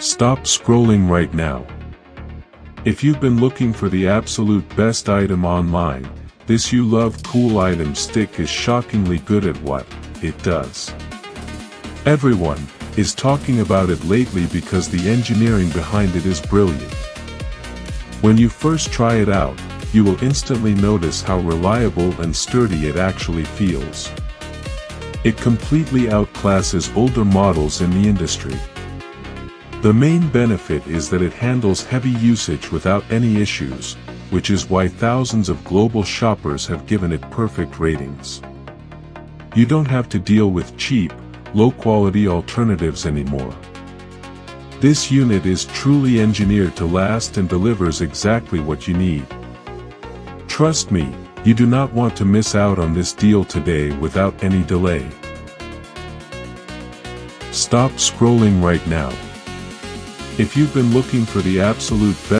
Stop scrolling right now. If you've been looking for the absolute best item online, this You Love Cool item stick is shockingly good at what it does. Everyone is talking about it lately because the engineering behind it is brilliant. When you first try it out, you will instantly notice how reliable and sturdy it actually feels. It completely outclasses older models in the industry. The main benefit is that it handles heavy usage without any issues, which is why thousands of global shoppers have given it perfect ratings. You don't have to deal with cheap, low-quality alternatives anymore. This unit is truly engineered to last and delivers exactly what you need. Trust me, you do not want to miss out on this deal today without any delay. Stop scrolling right now. If you've been looking for the absolute best